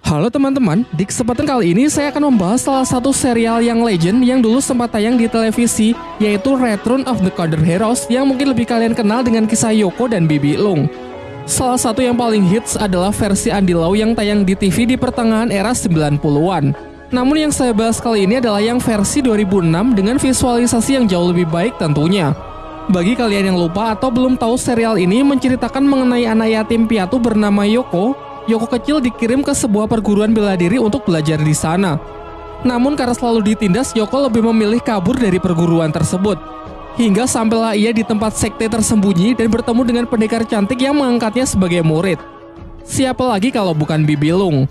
Halo teman-teman, di kesempatan kali ini saya akan membahas salah satu serial yang legend yang dulu sempat tayang di televisi, yaitu Return of the Coded Heroes yang mungkin lebih kalian kenal dengan kisah Yoko dan Bibi Lung. Salah satu yang paling hits adalah versi Andy Lau yang tayang di TV di pertengahan era 90-an. Namun yang saya bahas kali ini adalah yang versi 2006 dengan visualisasi yang jauh lebih baik tentunya. Bagi kalian yang lupa atau belum tahu, serial ini menceritakan mengenai anak yatim piatu bernama Yoko. Yoko kecil dikirim ke sebuah perguruan bela diri untuk belajar di sana. Namun karena selalu ditindas, Yoko lebih memilih kabur dari perguruan tersebut. Hingga sampailah ia di tempat sekte tersembunyi dan bertemu dengan pendekar cantik yang mengangkatnya sebagai murid. Siapa lagi kalau bukan Bibi Lung?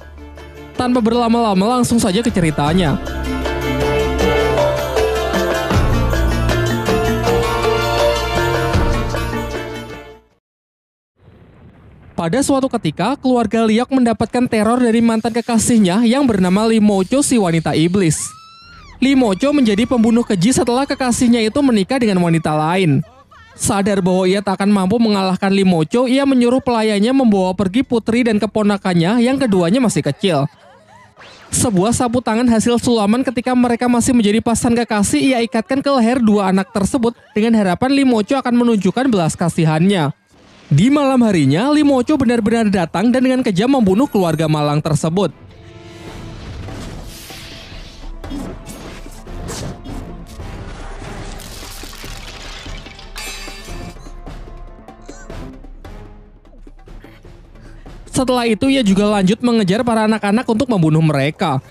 Tanpa berlama-lama langsung saja ke ceritanya. Pada suatu ketika, keluarga Liok mendapatkan teror dari mantan kekasihnya yang bernama Limocho, si wanita iblis. Limocho menjadi pembunuh keji setelah kekasihnya itu menikah dengan wanita lain. Sadar bahwa ia tak akan mampu mengalahkan Limocho, ia menyuruh pelayannya membawa pergi putri dan keponakannya yang keduanya masih kecil. Sebuah sapu tangan hasil sulaman ketika mereka masih menjadi pasangan kekasih ia ikatkan ke leher dua anak tersebut dengan harapan Limocho akan menunjukkan belas kasihannya. Di malam harinya, Limocho benar-benar datang dan dengan kejam membunuh keluarga malang tersebut. Setelah itu, ia juga lanjut mengejar para anak-anak untuk membunuh mereka.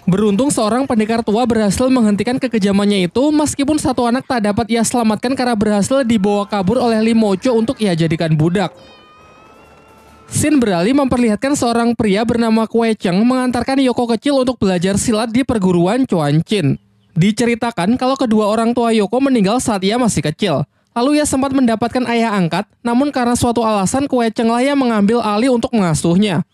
Beruntung seorang pendekar tua berhasil menghentikan kekejamannya itu, meskipun satu anak tak dapat ia selamatkan karena berhasil dibawa kabur oleh Limocho untuk ia jadikan budak. Scene beralih memperlihatkan seorang pria bernama Kue Cheng mengantarkan Yoko kecil untuk belajar silat di perguruan Chuanchin. Diceritakan kalau kedua orang tua Yoko meninggal saat ia masih kecil. Lalu ia sempat mendapatkan ayah angkat, namun karena suatu alasan Kue Cheng lah yang mengambil alih untuk mengasuhnya.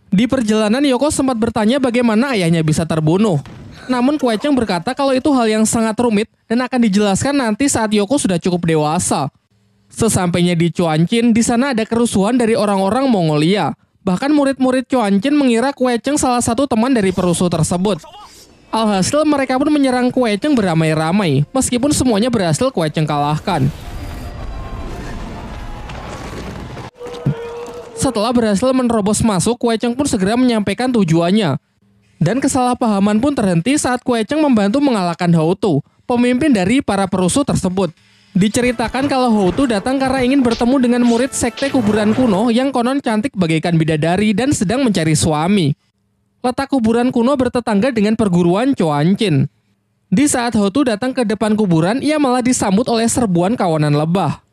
Di perjalanan, Yoko sempat bertanya bagaimana ayahnya bisa terbunuh. Namun Kue Cheng berkata kalau itu hal yang sangat rumit dan akan dijelaskan nanti saat Yoko sudah cukup dewasa. Sesampainya di Chuanchin, di sana ada kerusuhan dari orang-orang Mongolia. Bahkan murid-murid Chuanchin mengira Kue Cheng salah satu teman dari perusuh tersebut. Alhasil mereka pun menyerang Kue Cheng beramai-ramai, meskipun semuanya berhasil Kue Cheng kalahkan. Setelah berhasil menerobos masuk, Kue Cheng pun segera menyampaikan tujuannya. Dan kesalahpahaman pun terhenti saat Kue Cheng membantu mengalahkan Houtu, pemimpin dari para perusuh tersebut. Diceritakan kalau Houtu datang karena ingin bertemu dengan murid sekte kuburan kuno yang konon cantik bagaikan bidadari dan sedang mencari suami. Letak kuburan kuno bertetangga dengan perguruan Chuanchin. Di saat Houtu datang ke depan kuburan, ia malah disambut oleh serbuan kawanan lebah.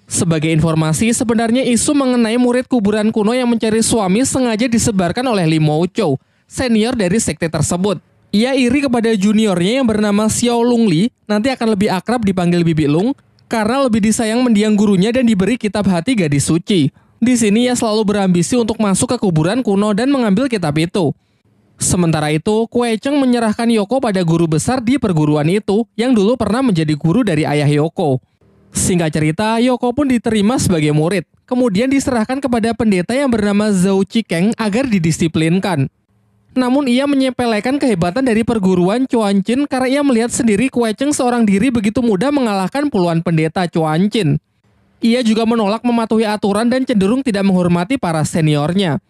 Sebagai informasi, sebenarnya isu mengenai murid kuburan kuno yang mencari suami sengaja disebarkan oleh Limocho, senior dari sekte tersebut. Ia iri kepada juniornya yang bernama Xiao Lungli, nanti akan lebih akrab dipanggil Bibi Lung, karena lebih disayang mendiang gurunya dan diberi kitab hati gadis suci. Di sini ia selalu berambisi untuk masuk ke kuburan kuno dan mengambil kitab itu. Sementara itu, Kue Cheng menyerahkan Yoko pada guru besar di perguruan itu, yang dulu pernah menjadi guru dari ayah Yoko. Singkat cerita, Yoko pun diterima sebagai murid, kemudian diserahkan kepada pendeta yang bernama Zhou Qikeng agar didisiplinkan. Namun ia menyepelekan kehebatan dari perguruan Chuanchin karena ia melihat sendiri Kue Cheng seorang diri begitu mudah mengalahkan puluhan pendeta Chuanchin. Ia juga menolak mematuhi aturan dan cenderung tidak menghormati para seniornya.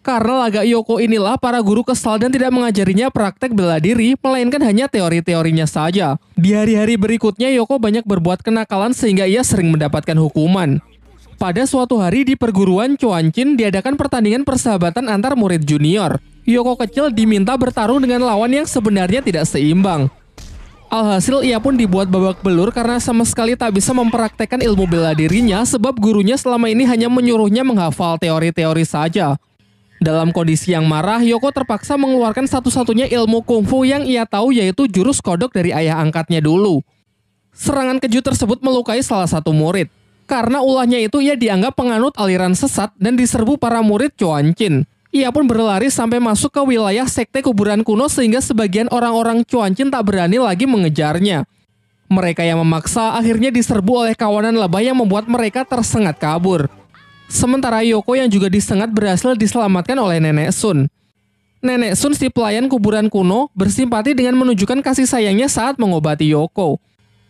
Karena laga Yoko inilah para guru kesal dan tidak mengajarinya praktek bela diri, melainkan hanya teori-teorinya saja. Di hari-hari berikutnya Yoko banyak berbuat kenakalan sehingga ia sering mendapatkan hukuman. Pada suatu hari di perguruan Chuanchin diadakan pertandingan persahabatan antar murid junior. Yoko kecil diminta bertarung dengan lawan yang sebenarnya tidak seimbang. Alhasil ia pun dibuat babak belur karena sama sekali tak bisa mempraktekkan ilmu bela dirinya sebab gurunya selama ini hanya menyuruhnya menghafal teori-teori saja. Dalam kondisi yang marah, Yoko terpaksa mengeluarkan satu-satunya ilmu kungfu yang ia tahu, yaitu jurus kodok dari ayah angkatnya dulu. Serangan keju tersebut melukai salah satu murid. Karena ulahnya itu ia dianggap penganut aliran sesat dan diserbu para murid Chuanchin. Ia pun berlari sampai masuk ke wilayah sekte kuburan kuno sehingga sebagian orang-orang Chuanchin tak berani lagi mengejarnya. Mereka yang memaksa akhirnya diserbu oleh kawanan lebah yang membuat mereka tersengat kabur. Sementara Yoko yang juga disengat berhasil diselamatkan oleh Nenek Sun. Nenek Sun si pelayan kuburan kuno bersimpati dengan menunjukkan kasih sayangnya saat mengobati Yoko.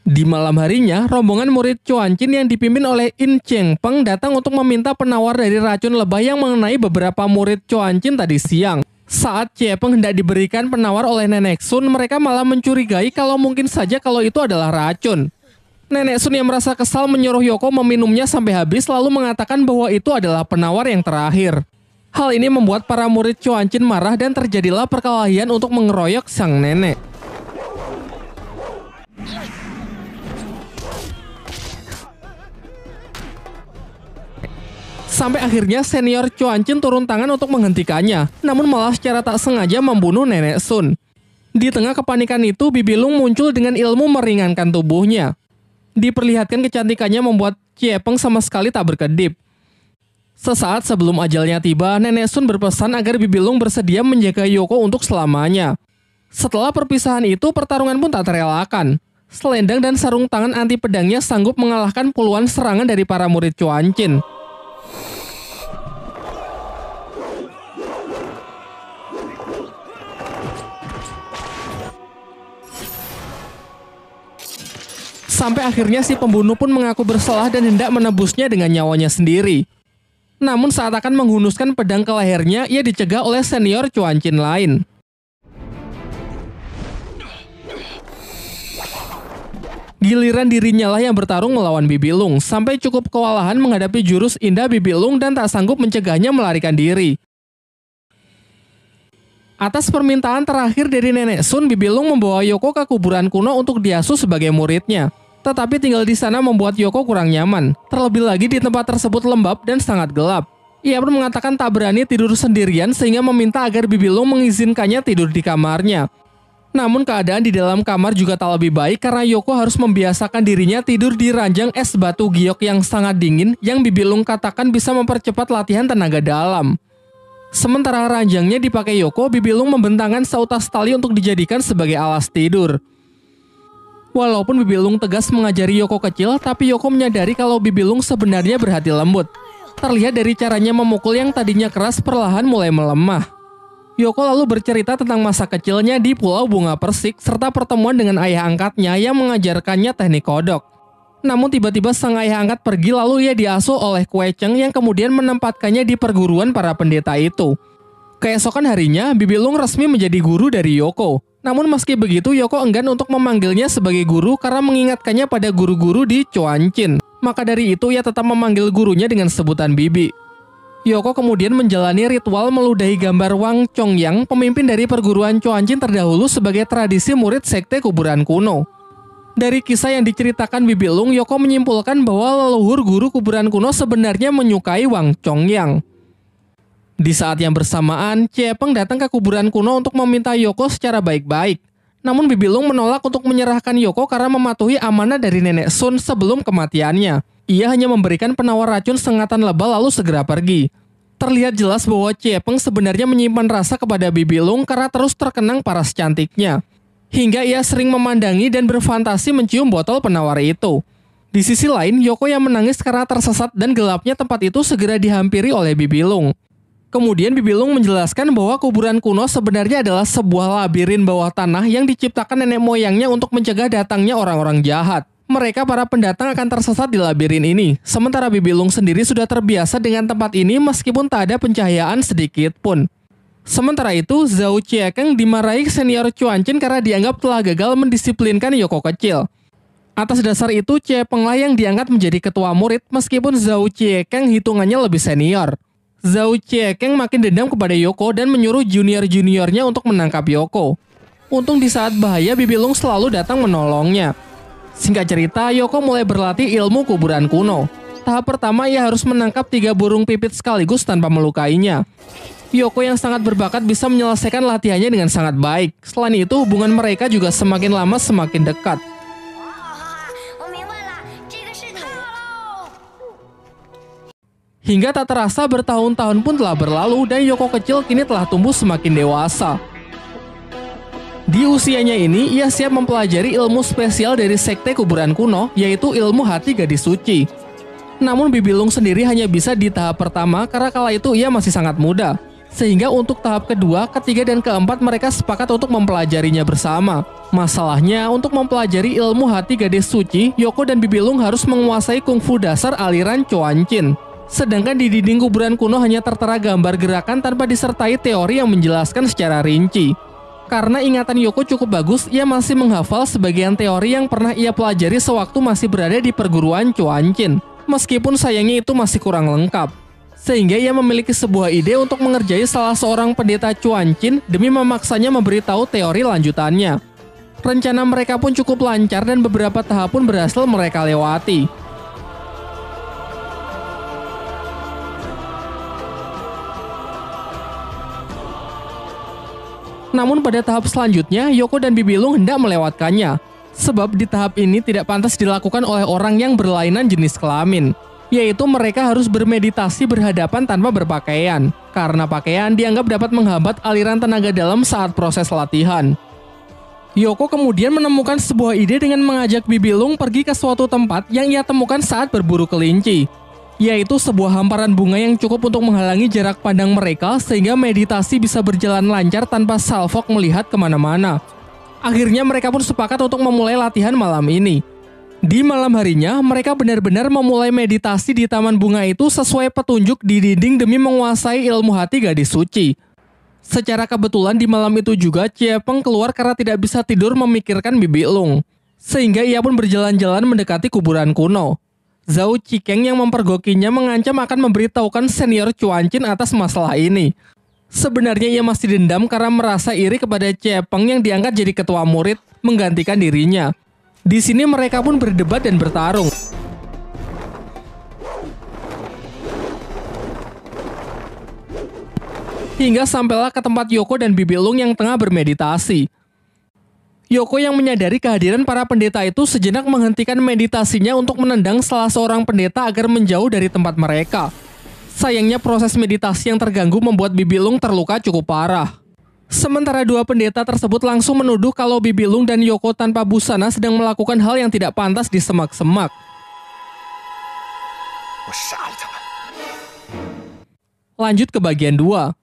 Di malam harinya, rombongan murid Chuanchin yang dipimpin oleh In Cheng Peng datang untuk meminta penawar dari racun lebah yang mengenai beberapa murid Chuanchin tadi siang. Saat Cheng Peng hendak diberikan penawar oleh Nenek Sun, mereka malah mencurigai kalau mungkin saja kalau itu adalah racun. Nenek Sun yang merasa kesal menyuruh Yoko meminumnya sampai habis lalu mengatakan bahwa itu adalah penawar yang terakhir. Hal ini membuat para murid Chuanchin marah dan terjadilah perkelahian untuk mengeroyok sang nenek. Sampai akhirnya senior Chuanchin turun tangan untuk menghentikannya, namun malah secara tak sengaja membunuh Nenek Sun. Di tengah kepanikan itu, Bibi Lung muncul dengan ilmu meringankan tubuhnya. Diperlihatkan kecantikannya membuat Cheng Peng sama sekali tak berkedip. Sesaat sebelum ajalnya tiba, Nenek Sun berpesan agar Bibi Lung bersedia menjaga Yoko untuk selamanya. Setelah perpisahan itu, pertarungan pun tak terelakkan. Selendang dan sarung tangan anti pedangnya sanggup mengalahkan puluhan serangan dari para murid Chuanchin. Sampai akhirnya si pembunuh pun mengaku bersalah dan hendak menebusnya dengan nyawanya sendiri. Namun saat akan menghunuskan pedang ke lehernya, ia dicegah oleh senior Chuanchin lain. Giliran dirinya lah yang bertarung melawan Bibi Lung, sampai cukup kewalahan menghadapi jurus indah Bibi Lung dan tak sanggup mencegahnya melarikan diri. Atas permintaan terakhir dari Nenek Sun, Bibi Lung membawa Yoko ke kuburan kuno untuk diasuh sebagai muridnya. Tetapi tinggal di sana membuat Yoko kurang nyaman. Terlebih lagi di tempat tersebut lembab dan sangat gelap. Ia pun mengatakan tak berani tidur sendirian sehingga meminta agar Bibi Lung mengizinkannya tidur di kamarnya. Namun keadaan di dalam kamar juga tak lebih baik karena Yoko harus membiasakan dirinya tidur di ranjang es batu giok yang sangat dingin yang Bibi Lung katakan bisa mempercepat latihan tenaga dalam. Sementara ranjangnya dipakai Yoko, Bibi Lung membentangkan seutas tali untuk dijadikan sebagai alas tidur. Walaupun Bibi Lung tegas mengajari Yoko kecil, tapi Yoko menyadari kalau Bibi Lung sebenarnya berhati lembut. Terlihat dari caranya memukul yang tadinya keras perlahan mulai melemah. Yoko lalu bercerita tentang masa kecilnya di Pulau Bunga Persik serta pertemuan dengan ayah angkatnya yang mengajarkannya teknik kodok. Namun tiba-tiba sang ayah angkat pergi lalu ia diasuh oleh Kue Cheng yang kemudian menempatkannya di perguruan para pendeta itu. Keesokan harinya, Bibi Lung resmi menjadi guru dari Yoko. Namun meski begitu, Yoko enggan untuk memanggilnya sebagai guru karena mengingatkannya pada guru-guru di Chuanchin. Maka dari itu, ia tetap memanggil gurunya dengan sebutan Bibi. Yoko kemudian menjalani ritual meludahi gambar Wang Chongyang, pemimpin dari perguruan Chuanchin terdahulu sebagai tradisi murid sekte kuburan kuno. Dari kisah yang diceritakan Bibi Lung, Yoko menyimpulkan bahwa leluhur guru kuburan kuno sebenarnya menyukai Wang Chongyang. Di saat yang bersamaan, Cheng Peng datang ke kuburan kuno untuk meminta Yoko secara baik-baik. Namun Bibi Lung menolak untuk menyerahkan Yoko karena mematuhi amanah dari Nenek Sun sebelum kematiannya. Ia hanya memberikan penawar racun sengatan lebah lalu segera pergi. Terlihat jelas bahwa Cheng Peng sebenarnya menyimpan rasa kepada Bibi Lung karena terus terkenang paras cantiknya. Hingga ia sering memandangi dan berfantasi mencium botol penawar itu. Di sisi lain, Yoko yang menangis karena tersesat dan gelapnya tempat itu segera dihampiri oleh Bibi Lung. Kemudian Bibi Lung menjelaskan bahwa kuburan kuno sebenarnya adalah sebuah labirin bawah tanah yang diciptakan nenek moyangnya untuk mencegah datangnya orang-orang jahat. Mereka para pendatang akan tersesat di labirin ini. Sementara Bibi Lung sendiri sudah terbiasa dengan tempat ini meskipun tak ada pencahayaan sedikit pun. Sementara itu, Zhao Qiekeng dimarahi senior Chuanchin karena dianggap telah gagal mendisiplinkan Yoko kecil. Atas dasar itu, Cheng Peng lah yang diangkat menjadi ketua murid meskipun Zhao Qiekeng hitungannya lebih senior. Zhao Qiekeng makin dendam kepada Yoko dan menyuruh junior-juniornya untuk menangkap Yoko. Untung di saat bahaya, Bibi Lung selalu datang menolongnya. Singkat cerita, Yoko mulai berlatih ilmu kuburan kuno. Tahap pertama, ia harus menangkap 3 burung pipit sekaligus tanpa melukainya. Yoko yang sangat berbakat bisa menyelesaikan latihannya dengan sangat baik. Selain itu, hubungan mereka juga semakin lama semakin dekat. Hingga tak terasa bertahun-tahun pun telah berlalu dan Yoko kecil kini telah tumbuh semakin dewasa. Di usianya ini, ia siap mempelajari ilmu spesial dari sekte kuburan kuno, yaitu ilmu hati gadis suci. Namun Bibi Lung sendiri hanya bisa di tahap pertama karena kala itu ia masih sangat muda. Sehingga untuk tahap kedua, ketiga, dan keempat mereka sepakat untuk mempelajarinya bersama. Masalahnya, untuk mempelajari ilmu hati gadis suci, Yoko dan Bibilung harus menguasai kungfu dasar aliran Chuanchin. Sedangkan di dinding kuburan kuno hanya tertera gambar gerakan tanpa disertai teori yang menjelaskan secara rinci. Karena ingatan Yoko cukup bagus, ia masih menghafal sebagian teori yang pernah ia pelajari sewaktu masih berada di perguruan Chuanchin. Meskipun sayangnya itu masih kurang lengkap. Sehingga ia memiliki sebuah ide untuk mengerjai salah seorang pendeta Chuanchin demi memaksanya memberitahu teori lanjutannya. Rencana mereka pun cukup lancar dan beberapa tahap pun berhasil mereka lewati. Namun pada tahap selanjutnya, Yoko dan Bibilung hendak melewatkannya. Sebab di tahap ini tidak pantas dilakukan oleh orang yang berlainan jenis kelamin. Yaitu mereka harus bermeditasi berhadapan tanpa berpakaian. Karena pakaian dianggap dapat menghambat aliran tenaga dalam saat proses latihan. Yoko kemudian menemukan sebuah ide dengan mengajak Bibilung pergi ke suatu tempat yang ia temukan saat berburu kelinci. Yaitu sebuah hamparan bunga yang cukup untuk menghalangi jarak pandang mereka sehingga meditasi bisa berjalan lancar tanpa Salfok melihat kemana-mana. Akhirnya mereka pun sepakat untuk memulai latihan malam ini. Di malam harinya, mereka benar-benar memulai meditasi di taman bunga itu sesuai petunjuk di dinding demi menguasai ilmu hati gadis suci. Secara kebetulan di malam itu juga, Ciepeng keluar karena tidak bisa tidur memikirkan Bibilung. Sehingga ia pun berjalan-jalan mendekati kuburan kuno. Zhao Cikeng yang mempergokinya mengancam akan memberitahukan senior Chuanchin atas masalah ini. Sebenarnya ia masih dendam karena merasa iri kepada Ciepeng yang diangkat jadi ketua murid menggantikan dirinya. Di sini mereka pun berdebat dan bertarung. Hingga sampailah ke tempat Yoko dan Bibilung yang tengah bermeditasi. Yoko yang menyadari kehadiran para pendeta itu sejenak menghentikan meditasinya untuk menendang salah seorang pendeta agar menjauh dari tempat mereka. Sayangnya proses meditasi yang terganggu membuat Bibilung terluka cukup parah. Sementara dua pendeta tersebut langsung menuduh kalau Bibilung dan Yoko tanpa busana sedang melakukan hal yang tidak pantas di semak-semak. Lanjut ke bagian 2.